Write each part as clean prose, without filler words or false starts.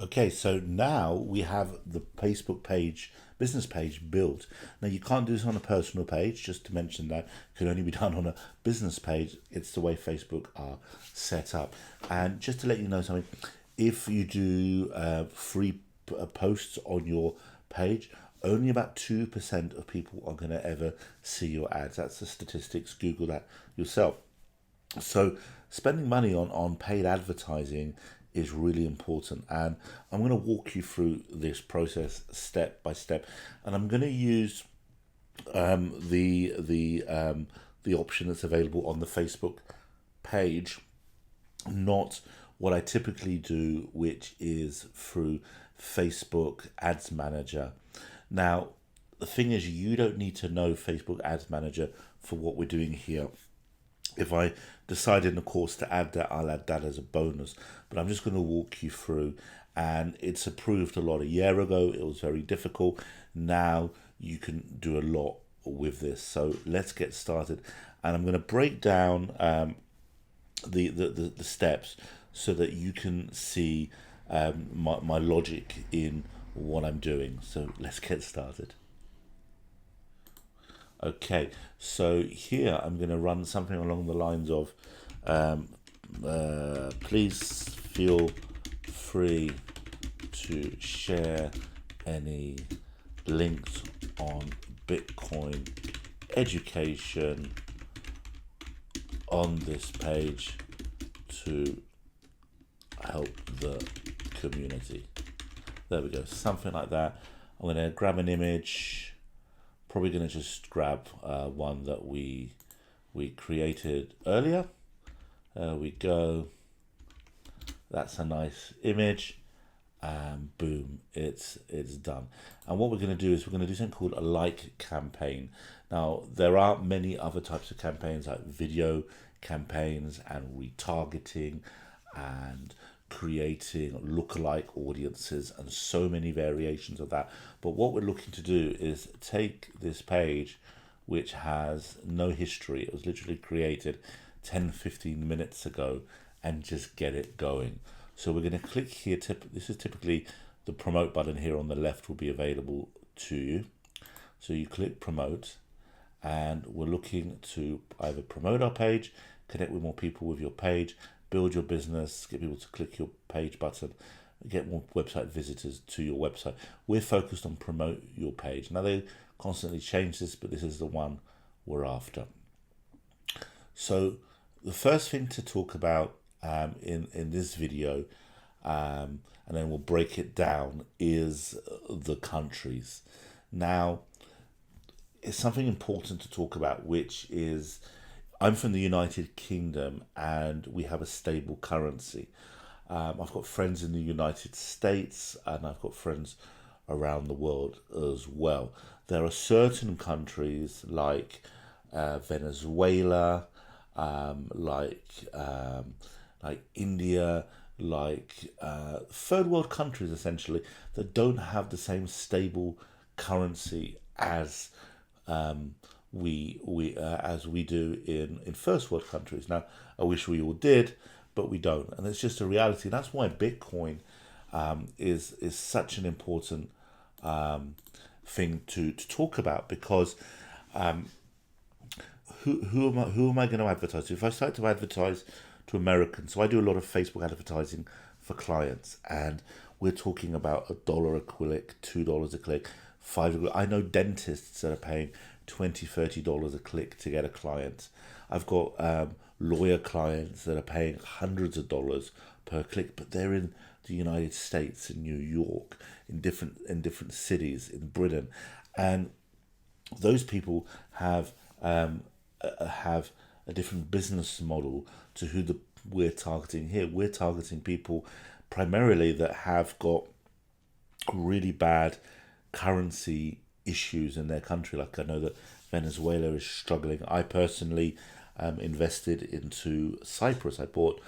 Okay, so now we have the Facebook page, business page built. Now you can't do this on a personal page, just to mention that it can only be done on a business page. It's the way Facebook are set up. And just to let you know something, if you do free posts on your page, only about 2% of people are going to ever see your ads. That's the statistics. Google that yourself. So spending money on paid advertising is really important, and I'm going to walk you through this process step by step, and I'm going to use the option that's available on the Facebook page, not what I typically do, which is through Facebook Ads Manager. Now, the thing is, you don't need to know Facebook Ads Manager for what we're doing here. If I decide in the course to add that, I'll add that as a bonus. But I'm just going to walk you through, and it's approved a lot. A year ago, it was very difficult. Now you can do a lot with this. So let's get started. And I'm going to break down the steps so that you can see my logic in what I'm doing. So let's get started. Okay, so here I'm going to run something along the lines of please feel free to share any links on Bitcoin education on this page to help the community. There we go, something like that. I'm going to grab an image. Probably going to just grab one that we created earlier. There we go. That's a nice image, and boom, it's done. And what we're going to do is we're going to do something called a like campaign. Now there are many other types of campaigns like video campaigns and retargeting and creating lookalike audiences and so many variations of that. But what we're looking to do is take this page, which has no history, it was literally created 10-15 minutes ago, and just get it going. So we're going to click here. This is typically the promote button here on the left will be available to you. So you click promote, and we're looking to either promote our page, connect with more people with your page, build your business, get people to click your page button, get more website visitors to your website. We're focused on promote your page. Now they constantly change this, but this is the one we're after. So the first thing to talk about in this video, and then we'll break it down, is the countries. Now, it's something important to talk about, which is I'm from the United Kingdom and we have a stable currency. I've got friends in the United States and I've got friends around the world as well. There are certain countries like Venezuela, like India, like third world countries essentially, that don't have the same stable currency as we do in first world countries. Now, I wish we all did, but we don't, and it's just a reality. That's why Bitcoin is such an important thing to talk about, because who am I going to advertise to? If I start to advertise to Americans, so I do a lot of Facebook advertising for clients, and we're talking about $1 a click, $2 a click, $5. I know dentists that are paying $20-$30 a click to get a client. I've got lawyer clients that are paying hundreds of dollars per click, but they're in the United States, in New York, in different cities in Britain, and those people have a different business model to who we're targeting here. We're targeting people primarily that have got really bad currency issues in their country. Like I know that Venezuela is struggling. I personally invested into Cyprus. I bought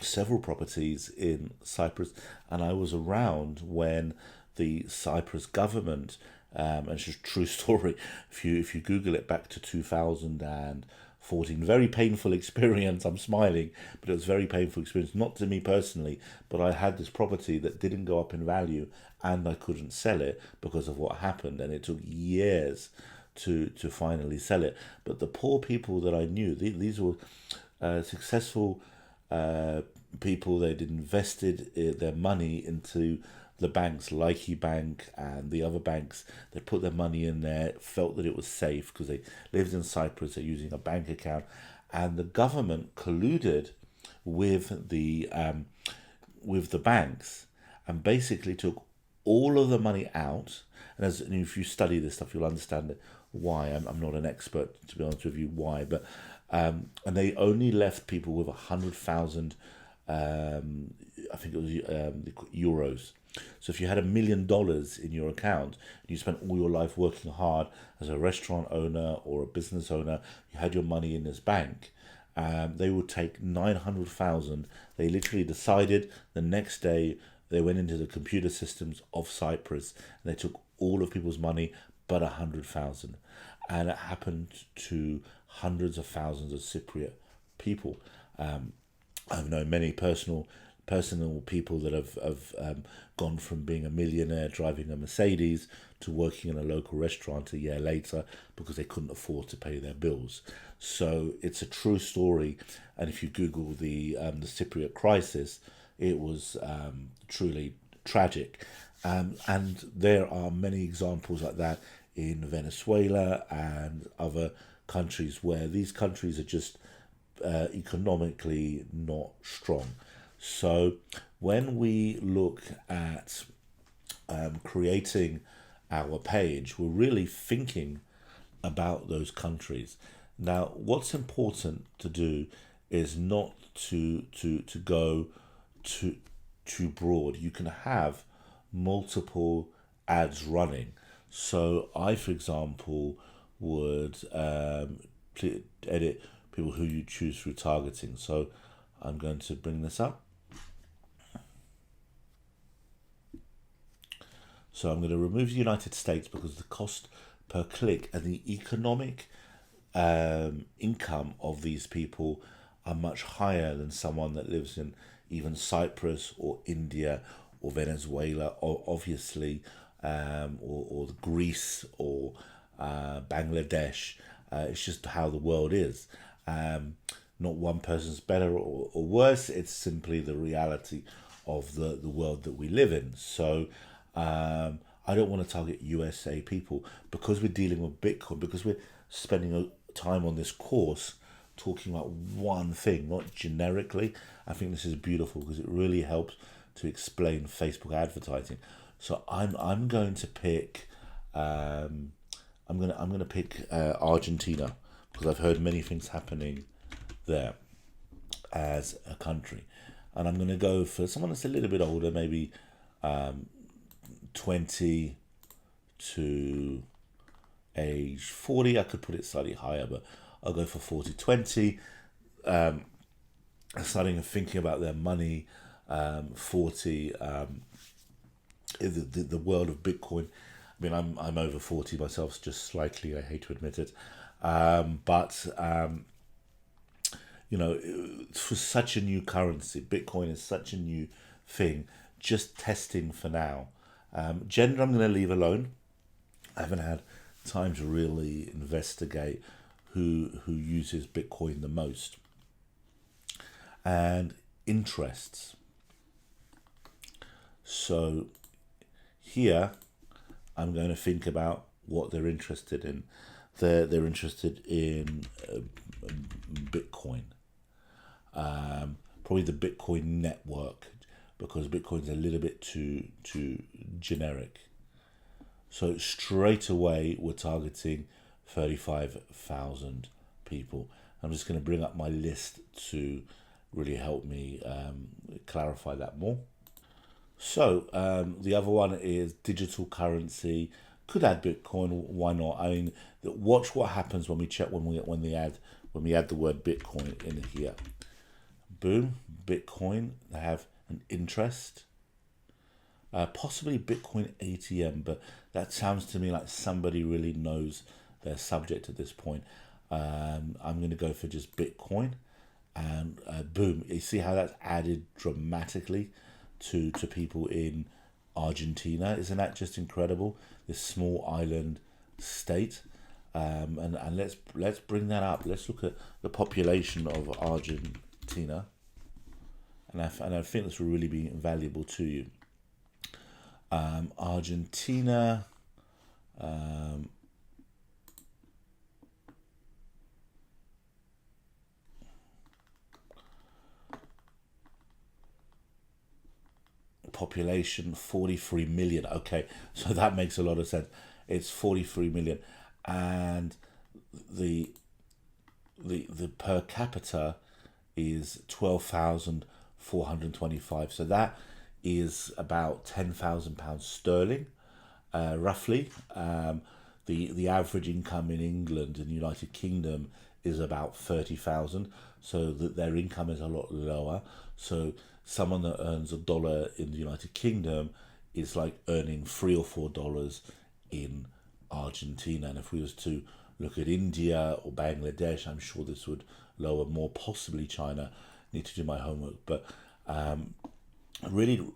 several properties in Cyprus, and I was around when the Cyprus government, and it's just a true story. If you Google it back to 2000 and 14. Very painful experience. I'm smiling, but it was a very painful experience. Not to me personally, but I had this property that didn't go up in value, and I couldn't sell it because of what happened, and it took years to finally sell it. But the poor people that I knew, these were successful people. They'd invested their money into the banks, Likey Bank and the other banks. They put their money in there, felt that it was safe because they lived in Cyprus. They're using a bank account, and the government colluded with the banks and basically took all of the money out. And if you study this stuff, you'll understand why. I'm not an expert, to be honest with you, why, but and they only left people with 100,000, I think it was euros. So if you had $1 million in your account and you spent all your life working hard as a restaurant owner or a business owner, you had your money in this bank, they would take 900,000. They literally decided the next day. They went into the computer systems of Cyprus and they took all of people's money but 100,000. And it happened to hundreds of thousands of Cypriot people. I've known many personal people that have gone from being a millionaire driving a Mercedes to working in a local restaurant a year later because they couldn't afford to pay their bills. So it's a true story, and if you Google the Cypriot crisis, it was truly tragic, and there are many examples like that in Venezuela and other countries where these countries are just economically not strong. So when we look at creating our page, we're really thinking about those countries. Now, what's important to do is not to go too broad. You can have multiple ads running. So I, for example, would edit people who you choose through targeting. So I'm going to bring this up. So I'm going to remove the United States because the cost per click and the economic income of these people are much higher than someone that lives in even Cyprus or India or Venezuela or obviously or Greece or Bangladesh. It's just how the world is. Not one person's better or worse. It's simply the reality of the world that we live in. So I don't want to target USA people because we're dealing with Bitcoin, because we're spending time on this course talking about one thing, not generically. I think this is beautiful because it really helps to explain Facebook advertising. So I'm going to pick I'm gonna pick Argentina because I've heard many things happening there as a country, and I'm gonna go for someone that's a little bit older, maybe 20 to age 40. I could put it slightly higher, but I'll go for 40. 20, starting and thinking about their money. 40, the world of Bitcoin. I mean, I'm over 40 myself, just slightly. I hate to admit it, but for such a new currency, Bitcoin is such a new thing. Just testing for now. Gender, I'm going to leave alone. I haven't had time to really investigate who uses Bitcoin the most. And interests. So here I'm going to think about what they're interested in. They're interested in Bitcoin. Probably the Bitcoin network, because Bitcoin's a little bit too generic. So straight away we're targeting 35,000 people. I'm just going to bring up my list to really help me clarify that more. So the other one is digital currency. Could add Bitcoin. Why not? I mean, watch what happens when we check when we add the word Bitcoin in here. Boom, Bitcoin. They have an interest. Possibly Bitcoin ATM, but that sounds to me like somebody really knows their subject at this point. I'm going to go for just Bitcoin, and boom, you see how that's added dramatically to people in Argentina. Isn't that just incredible? This small island state. And let's bring that up. Let's look at the population of Argentina, and I think this will really be valuable to you. Argentina. Population 43 million. Okay, so that makes a lot of sense. It's 43 million, and the per capita is 12,425. So that is about £10,000 sterling, roughly. The average income in England and the United Kingdom is about 30,000. So that their income is a lot lower. So someone that earns $1 in the United Kingdom is like earning $3 or $4 in Argentina. And if we was to look at India or Bangladesh, I'm sure this would lower more, possibly China. Need to do my homework, but really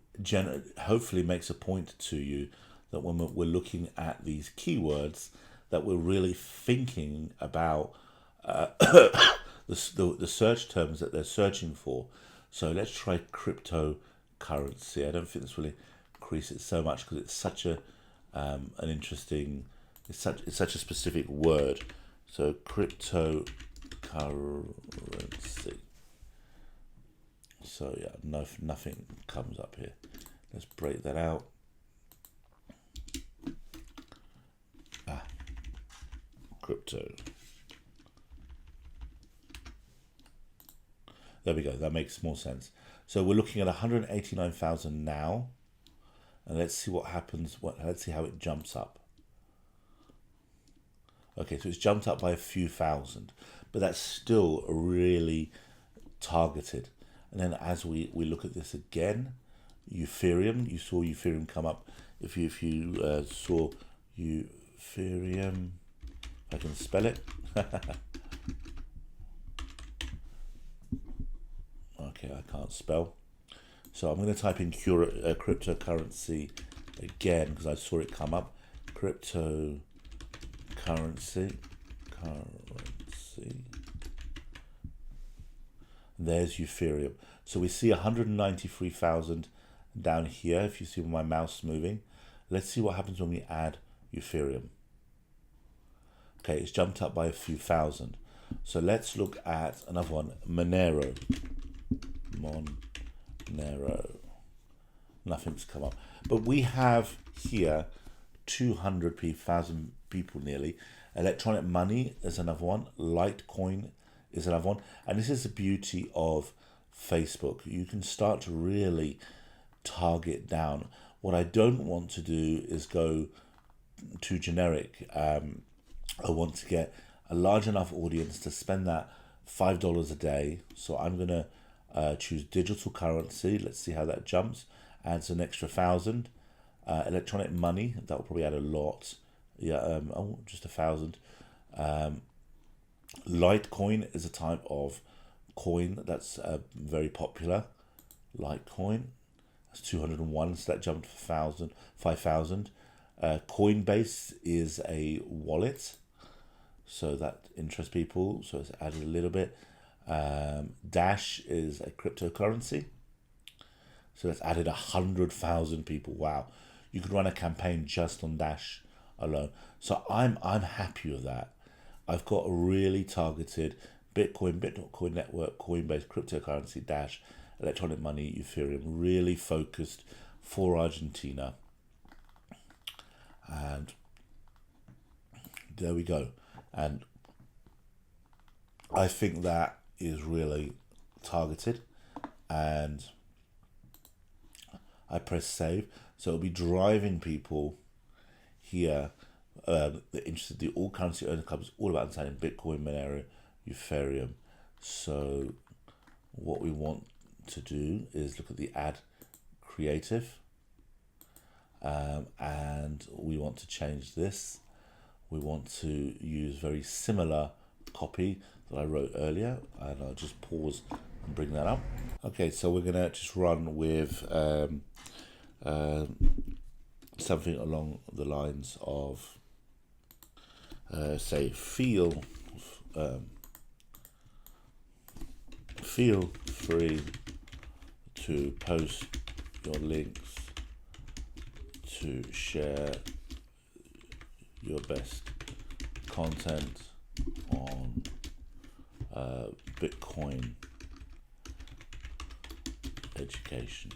hopefully makes a point to you that when we're looking at these keywords, that we're really thinking about the search terms that they're searching for. So let's try cryptocurrency. I don't think this will increase it so much because it's such a an interesting, it's such a specific word. So cryptocurrency. So yeah, nothing comes up here. Let's break that out. Crypto. There we go. That makes more sense. So we're looking at 189,000 now, and let's see what happens. Let's see how it jumps up. Okay, so it's jumped up by a few thousand, but that's still really targeted. And then as we look at this again, Ethereum, you saw Ethereum come up. If you saw Ethereum, if I can spell it. Okay, I can't spell. So I'm going to type in cryptocurrency again because I saw it come up. Cryptocurrency. There's Ethereum. So we see 193,000 down here. If you see my mouse moving, let's see what happens when we add Ethereum. Okay, it's jumped up by a few thousand. So let's look at another one, Monero. Nothing's come up. But we have here 200,000 people nearly. Electronic money is another one. Litecoin is another one. And this is the beauty of Facebook. You can start to really target down. What I don't want to do is go too generic. I want to get a large enough audience to spend that $5 a day. So I'm going to choose digital currency. Let's see how that jumps. Adds an extra 1,000. Electronic money, that will probably add a lot. Yeah, just 1,000. Litecoin is a type of coin that's very popular. Litecoin, that's 201, so that jumped for 5,000. Coinbase is a wallet, so that interests people, so it's added a little bit. Dash is a cryptocurrency, so that's added 100,000 people. Wow, you could run a campaign just on Dash alone. So I'm happy with that. I've got a really targeted Bitcoin network, Coinbase, cryptocurrency, Dash, electronic money, Ethereum, really focused for Argentina. And there we go. And I think that is really targeted. And I press save. So it'll be driving people here. The all currency owner club is all about understanding Bitcoin, Monero, Ethereum. So what we want to do is look at the ad creative, and we want to change this. We want to use very similar copy that I wrote earlier, and I'll just pause and bring that up. Okay, so we're gonna just run with something along the lines of say feel free to post your links to share your best content on Bitcoin education.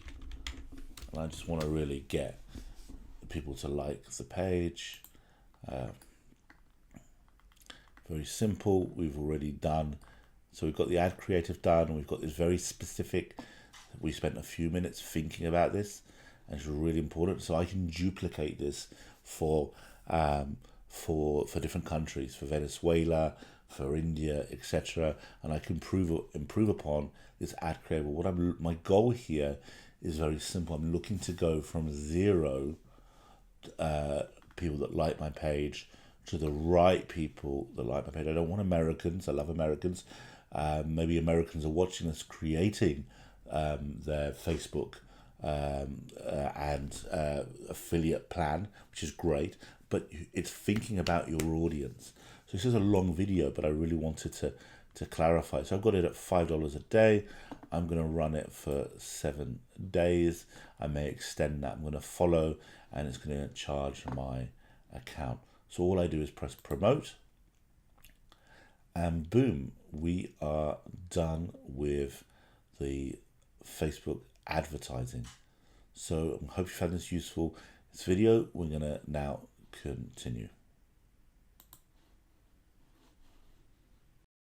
And I just want to really get people to like the page. Very simple. We've already done. So we've got the ad creative done. We've got this very specific. We spent a few minutes thinking about this, and it's really important. So I can duplicate this for different countries, for Venezuela, for India, etc. And I can improve upon this ad creative. My goal here is very simple. I'm looking to go from 0 people that like my page to the right people that like my page. I don't want Americans. I love Americans. Maybe Americans are watching us creating their Facebook and affiliate plan, which is great, but it's thinking about your audience. So this is a long video, but I really wanted to clarify. So I've got it at $5 a day. I'm going to run it for 7 days. I may extend that. I'm going to follow, and it's going to charge my account. So all I do is press promote, and boom, we are done with the Facebook advertising. So I hope you found this useful. This video, we're going to now continue.